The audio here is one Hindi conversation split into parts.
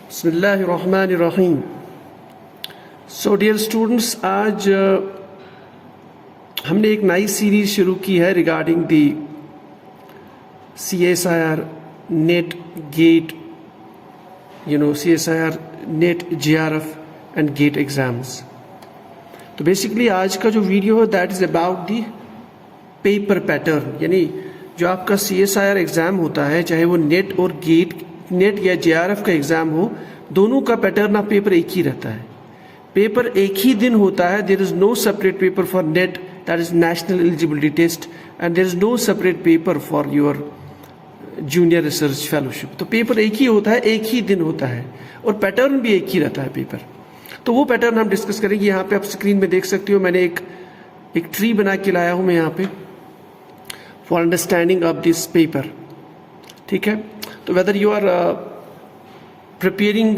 बिस्मिल्लाहिर्रहमानिर्रहीम। सो डियर स्टूडेंट्स, आज हमने एक नई सीरीज शुरू की है regarding the CSIR NET gate, CSIR NET JRF and gate exams. तो बेसिकली आज का जो वीडियो है that is about the paper pattern, यानी जो आपका CSIR एग्जाम होता है, चाहे वो नेट और गेट, नेट या JRF का एग्जाम हो, दोनों का पैटर्न ऑफ पेपर एक ही रहता है। पेपर एक ही दिन होता है। There is no separate paper for NET, that is national eligibility test, and there is no separate paper for your junior research fellowship. तो पेपर एक ही होता है, एक ही दिन होता है, और पैटर्न भी एक ही रहता है पेपर। तो वो पैटर्न हम डिस्कस करेंगे। यहाँ पे आप स्क्रीन में देख सकते हो, मैंने एक ट्री बना के लाया हूँ मैं यहाँ पे for understanding of this paper. ठीक है, तो whether you are preparing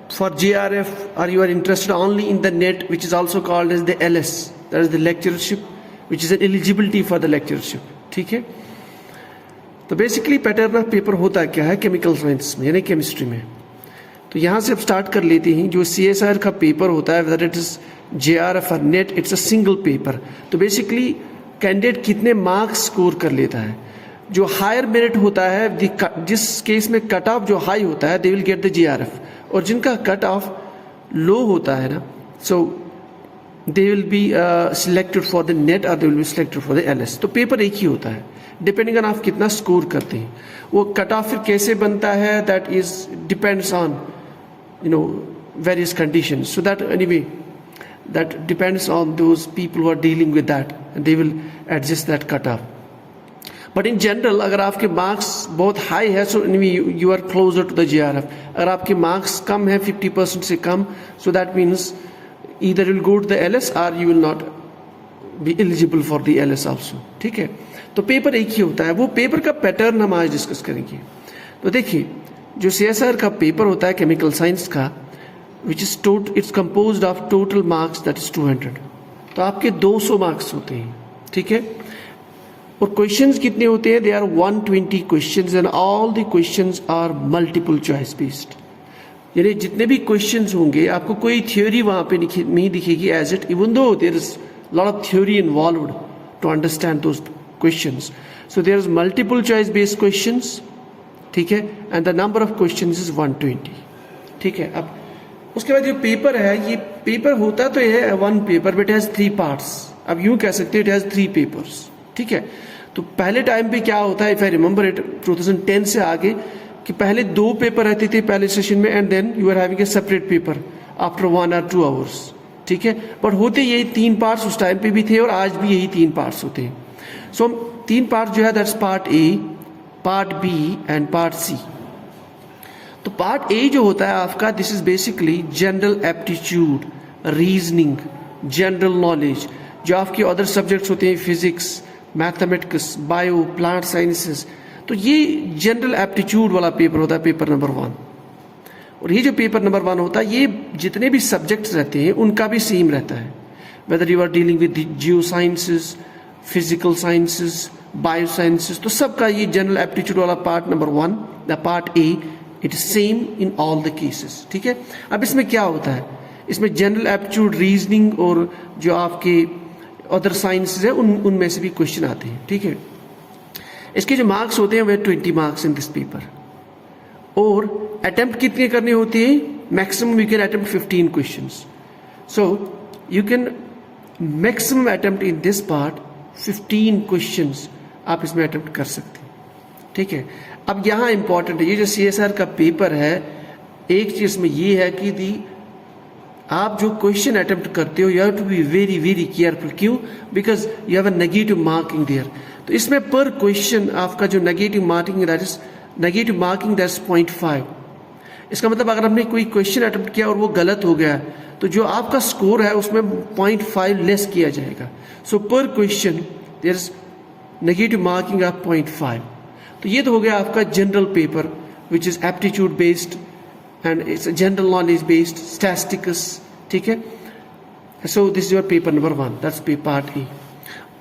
for JRF or you are interested only in the net, which is also called as the LS, that is the lecturership, which is an eligibility for the lecturership। ठीक है, तो बेसिकली पैटर्न ऑफ पेपर होता क्या है केमिकल साइंस में, यानी केमिस्ट्री में। तो यहाँ से अब स्टार्ट कर लेते हैं। जो CSIR का पेपर होता है, वेदर इट इज JRF और net, it's a single paper. तो बेसिकली कैंडिडेट कितने मार्क्स स्कोर कर लेता है। जो हायर मेरिट होता है, जिस केस में कट ऑफ जो हाई होता है, they will get the JRF, और जिनका कट ऑफ लो होता है ना, so they will be selected for the net और they will be selected for the LS। तो पेपर एक ही होता है, डिपेंडिंग ऑन आप कितना स्कोर करते हैं। वो कट ऑफ फिर कैसे बनता है, that is depends on various conditions. So that anyway that depends on those people who are dealing with that, and they will adjust that cutoff. But in general, अगर आपके मार्क्स बहुत हाई है, so you are closer to the JRF. अगर आपके मार्क्स कम है, 50% से कम, so that means either you will go to the LS or you will not be eligible for the LS also. ठीक है, तो पेपर एक ही होता है। वो पेपर का पैटर्न हम आज डिस्कस करेंगे। तो देखिए, जो CSIR का पेपर होता है केमिकल साइंस का, which is it's composed of total marks, that is 200। तो आपके 200 मार्क्स होते हैं। ठीक है, और क्वेश्चंस कितने होते हैं? They are 120 questions, and all the questions are multiple choice based. यानी जितने भी क्वेश्चंस होंगे, आपको कोई थ्योरी वहां पे नहीं दिखेगी as it, even though there is lot of theory involved to understand those questions. So there is multiple choice based questions. ठीक है, and the number of questions is 120। ठीक है, अब उसके बाद जो पेपर है, ये पेपर होता तो है one paper, but has 3 parts. अब यूं कह सकते हैं इट हैज 3 पेपर्स। ठीक है, तो पहले टाइम पे क्या होता है, इफ आई रिमेंबर इट, 2010 से आगे, कि पहले 2 पेपर रहते थे पहले सेशन में, and then you are having a separate paper after 1 or 2 hours. ठीक है, बट होते यही 3 पार्ट्स उस टाइम पे भी थे, और आज भी यही 3 पार्ट्स होते हैं। सो 3 पार्ट जो है, that's part A, part B and part C। तो पार्ट A जो होता है आपका, this is basically general aptitude, reasoning, general knowledge. जो आपके अदर सब्जेक्ट्स होते हैं, physics, mathematics, bio, plant sciences, तो ये जनरल एप्टीट्यूड वाला पेपर होता है, पेपर नंबर 1। और ये जो पेपर नंबर 1 होता है, ये जितने भी सब्जेक्ट्स रहते हैं उनका भी सेम रहता है, whether you are dealing with geo sciences, physical sciences, bio sciences, तो सबका ये जनरल एप्टीट्यूड वाला part number 1, the part A, it is same in all the cases. ठीक है, अब इसमें क्या होता है, इसमें जनरल एप्टीट्यूड, रीजनिंग और जो आपके अदर साइंसेस है उनमें से भी क्वेश्चन आते हैं। ठीक है, इसके जो मार्क्स होते हैं वे 20 मार्क्स इन दिस पेपर। और अटेम्प्ट कितने करने होते हैं? Maximum you can attempt 15 questions. So you can maximum attempt in this part 15 questions आप इसमें अटेम्प्ट कर सकते हैं। ठीक है, अब यहाँ इंपॉर्टेंट है, ये जो CSIR का पेपर है, एक चीज में ये है कि आप जो क्वेश्चन अटेम्प्ट करते हो, you have to be very very careful. क्यों? Because you have a negative marking there. तो इसमें पर क्वेश्चन आपका जो negative marking, that is negative marking, that's 0.5। इसका मतलब अगर हमने कोई क्वेश्चन अटेम्प्ट किया और वो गलत हो गया, तो जो आपका स्कोर है उसमें 0.5 लेस किया जाएगा। So per question there is negative marking of 0.5। तो ये तो हो गया आपका general paper, which is aptitude based and it's general knowledge based, statistics. ठीक है, so this is your paper number 1, that's part A।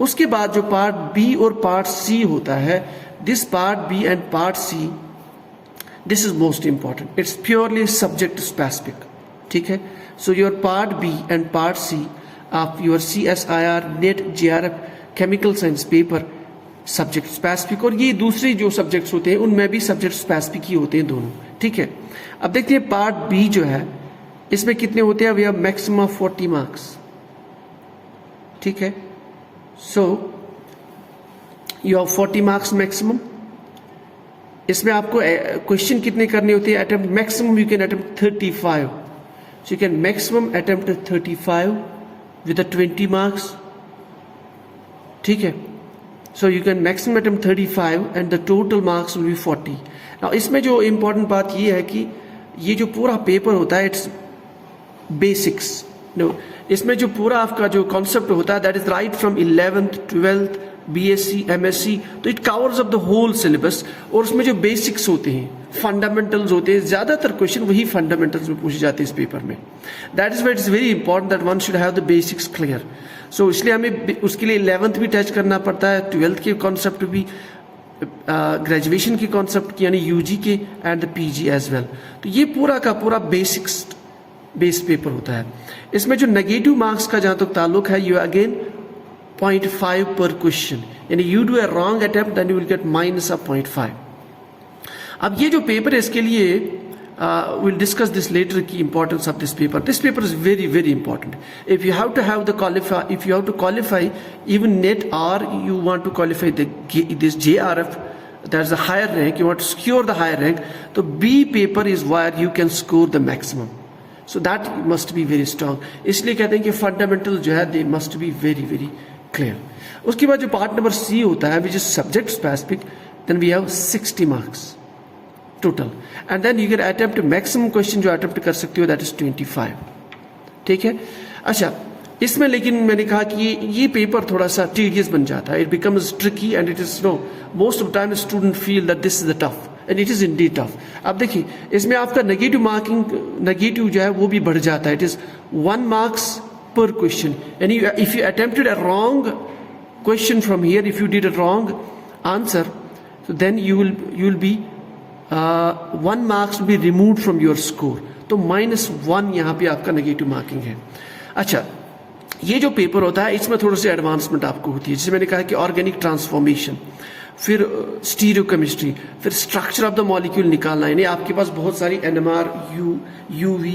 उसके बाद जो पार्ट B और पार्ट C होता है, this part B and part C, this is most important, it's purely subject specific, ठीक है। So your part B and part C of your CSIR NET JRF chemical science paper subject specific, और ये दूसरे जो सब्जेक्ट्स होते हैं उनमें भी सब्जेक्ट स्पेसिफिक ही होते हैं दोनों, ठीक है। अब देखते हैं पार्ट बी जो है इसमें कितने होते हैं, we have maximum of 40 marks, ठीक है। So you have 40 marks maximum. इसमें आपको क्वेश्चन कितने करने होते हैं, attempt maximum you can attempt 35, so you can maximum attempt 35 with 20 marks, ठीक है। So you can maximum attempt 35 and the total marks will be 40. Now इसमें जो important बात ये है कि ये जो पूरा पेपर होता है इट्स बेसिक्स, नो, इसमें जो पूरा आपका जो कॉन्सेप्ट होता है that is right from 11th 12th BSc MSc, तो it covers up the whole syllabus, और उसमें जो बेसिक्स होते हैं, फंडामेंटल्स होते हैं, ज्यादातर क्वेश्चन वही फंडामेंटल्स में पूछे जाते हैं इस पेपर में। That is why it's very important that one should have the basics clear. So इसलिए हमें उसके लिए 11th भी टच करना पड़ता है, 12th के कॉन्सेप्ट भी, ग्रेजुएशन के कॉन्सेप्ट की यानी UG के and the PG as well. तो ये पूरा का पूरा बेसिक्स बेस पेपर होता है। इसमें जो नेगेटिव मार्क्स का जहां तक ताल्लुक है, यू अगेन 0.5 पर क्वेश्चन, यानी you do a wrong attempt then you will get -0.5। अब ये जो पेपर है इसके लिए we'll discuss this later, की importance of this paper. This paper is very very important. If you have to have the if you have to qualify even NET, or you want to qualify this JRF, that's a higher rank, you want to secure the higher rank, so B paper is where you can score the maximum. So that must be very strong. इसलिए कहते हैं कि fundamental जो है they must be very very clear. उसके बाद जो पार्ट नंबर C होता है which is subject specific, then we have 60 marks total, and then you can attempt maximum question जो अटेम्प्ट कर सकते हो दैट इज 25, ठीक है। अच्छा, इसमें लेकिन मैंने कहा कि ये पेपर थोड़ा सा टीडियस बन जाता है, it becomes tricky and it is know most of time student feel that this is the tough and it is Indeed tough. अब देखिए इसमें आपका नेगेटिव मार्किंग, नेगेटिव जो है वो भी बढ़ जाता है, इट इज 1 मार्क्स पर क्वेश्चन, यानी if you attempted a wrong question from here, if you did a wrong answer, so then you will be 1 marks will be removed from your score, तो -1 यहाँ पे आपका नेगेटिव मार्किंग है। अच्छा, ये जो पेपर होता है इसमें थोड़ी सी एडवांसमेंट आपको होती है, जैसे मैंने कहा कि ऑर्गेनिक ट्रांसफॉर्मेशन, फिर स्टीरियोकेमिस्ट्री, फिर स्ट्रक्चर ऑफ द मॉलिक्यूल निकालना, यानी आपके पास बहुत सारी NMR, UV,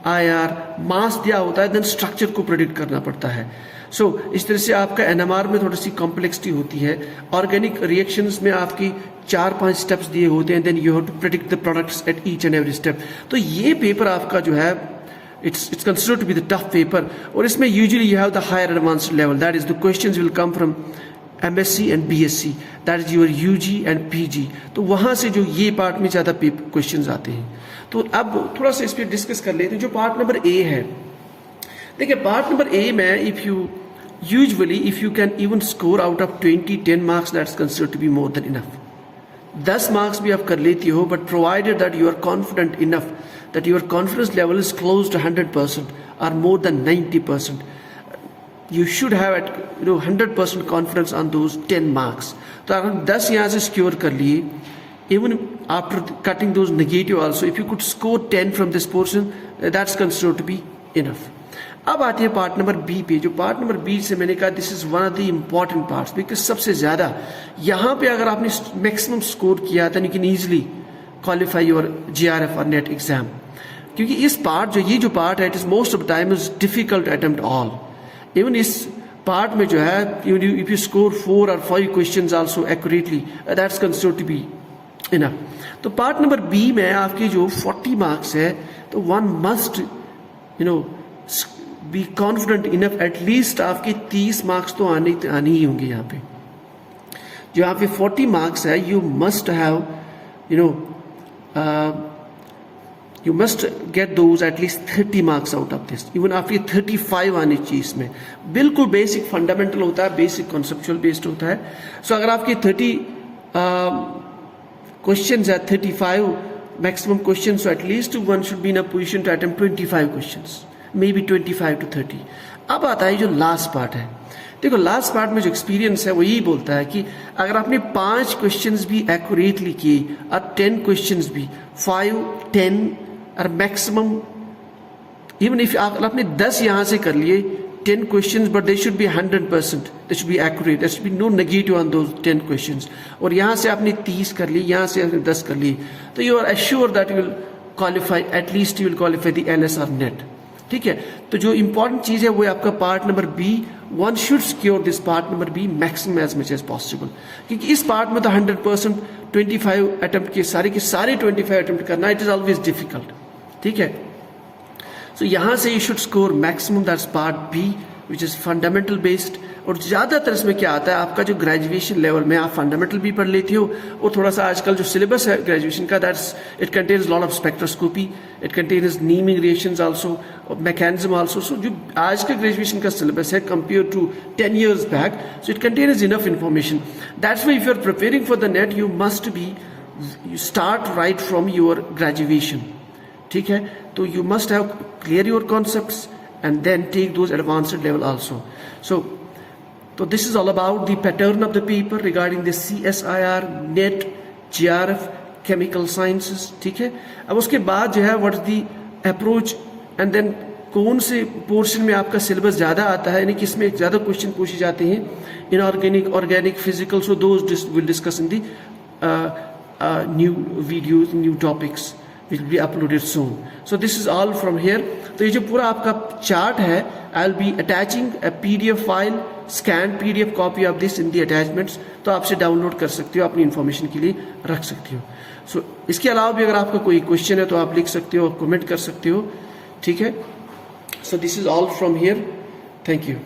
IR, मास दिया होता है, देन स्ट्रक्चर को प्रेडिक्ट करना पड़ता है। सो इस तरह से आपका NMR में थोड़ी सी कॉम्प्लेक्सिटी होती है, ऑर्गेनिक रिएक्शंस में आपकी 4-5 स्टेप्स दिए होते हैं, then you have to predict the products at each and every step. तो ये पेपर आपका जो है it's considered to be the tough paper, और इसमें usually you have the higher advanced level, that is the questions will come from MSc and BSc, that is your UG and PG। तो वहां से जो ये पार्ट में ज्यादा क्वेश्चंस आते हैं। तो अब थोड़ा सा इस पर डिस्कस कर लेते हैं। जो पार्ट नंबर A है, देखिए पार्ट नंबर A में if you can even score out of 10 marks, that's considered to be more than enough. 10 marks भी आप कर लेती हो, but provided that you are confident enough, that your confidence level is close to 100% or more than 90%. You should have 100% confidence on those 10 marks. तो अगर 10 यहाँ से secure कर लिए, even after cutting those negative also, if you could score 10 from this portion, that's considered to be enough. अब आते हैं पार्ट नंबर B पे। जो पार्ट नंबर B से मैंने कहा this is one of the important parts, because सबसे ज्यादा यहाँ पे अगर आपने मैक्सिमम स्कोर किया then you can easily qualify your JRF or NET exam, क्योंकि इस पार्ट जो ये जो पार्ट है, it is most of time is difficult to attempt all. Even इस पार्ट में जो है if you score 4 or 5 questions also accurately, that's considered to be enough. तो पार्ट नंबर B में आपके जो 40 मार्क्स है, तो one must be confident enough, at least आपके 30 मार्क्स तो आने ही होंगे। यहाँ पे जो यहाँ पे 40 मार्क्स है, you must have you must get those at least 30 marks out of this, even after 35 आने चाहिए। इसमें बिल्कुल बेसिक फंडामेंटल होता है, बेसिक कॉन्सेप्चुअल बेस्ड होता है। सो अगर आपके 30 क्वेश्चंस है, 35 maximum questions, so at least one should be in a position to attempt 25 questions, maybe 25 to 30। अब आता है जो लास्ट पार्ट है, देखो लास्ट पार्ट में जो एक्सपीरियंस है वो यही बोलता है कि अगर आपने 5 क्वेश्चंस भी एक्यूरेटली किए और 10 क्वेश्चंस भी 5, 10 और मैक्सिमम इवन इफ आपने 10 यहां से कर लिए 10 questions, but they should be 100%. They should be accurate. There should be no negative on those 10 questions. और यहाँ से आपने 30 कर ली, यहाँ से आपने 10 कर ली, तो you are assured that you will qualify, at least you will qualify the LS or NET. ठीक है, तो जो important चीज है वो है आपका part number B. One should secure this part number B maximum as much as possible. क्योंकि इस पार्ट में तो 100% 25 अटेम्प्ट के सारे 25 अटेम्प्ट करना, इट इज ऑलवेज डिफिकल्ट. ठीक है, so यहाँ से you should score maximum, that's part B which is fundamental based. और ज़्यादातर इसमें क्या आता है, आपका जो ग्रेजुएशन लेवल में आप फंडामेंटल भी पढ़ लेते हो, और थोड़ा सा आजकल जो सिलेबस है ग्रेजुएशन का, that's it contains lot of spectroscopy, it contains naming reactions also, mechanism also. So जो आज का ग्रेजुएशन का सिलेबस है compare to 10 years back, so it contains enough information. That's why if you are preparing for the net you must be start right from your graduation. ठीक है, तो you must have clear your concepts and then take those advanced level also. So this is all about the pattern of the paper regarding the CSIR, NET, GRF, chemical sciences. ठीक है, अब उसके बाद जो है what is the approach and then कौन से पोर्शन में आपका सिलेबस ज़्यादा आता है, यानी कि इसमें ज़्यादा क्वेश्चन पूछे जाते हैं, inorganic, organic, physical. So those will discuss in the new videos, new topics will be uploaded soon. So this is all from here. तो ये जो पूरा आपका चार्ट है, I'll be attaching a PDF file, scanned PDF copy of this in the attachments. तो आपसे डाउनलोड कर सकते हो, अपनी इंफॉर्मेशन के लिए रख सकते हो. So इसके अलावा भी अगर आपका कोई क्वेश्चन है तो आप लिख सकते हो, कमेंट कर सकते हो. ठीक है, so this is all from here. Thank you.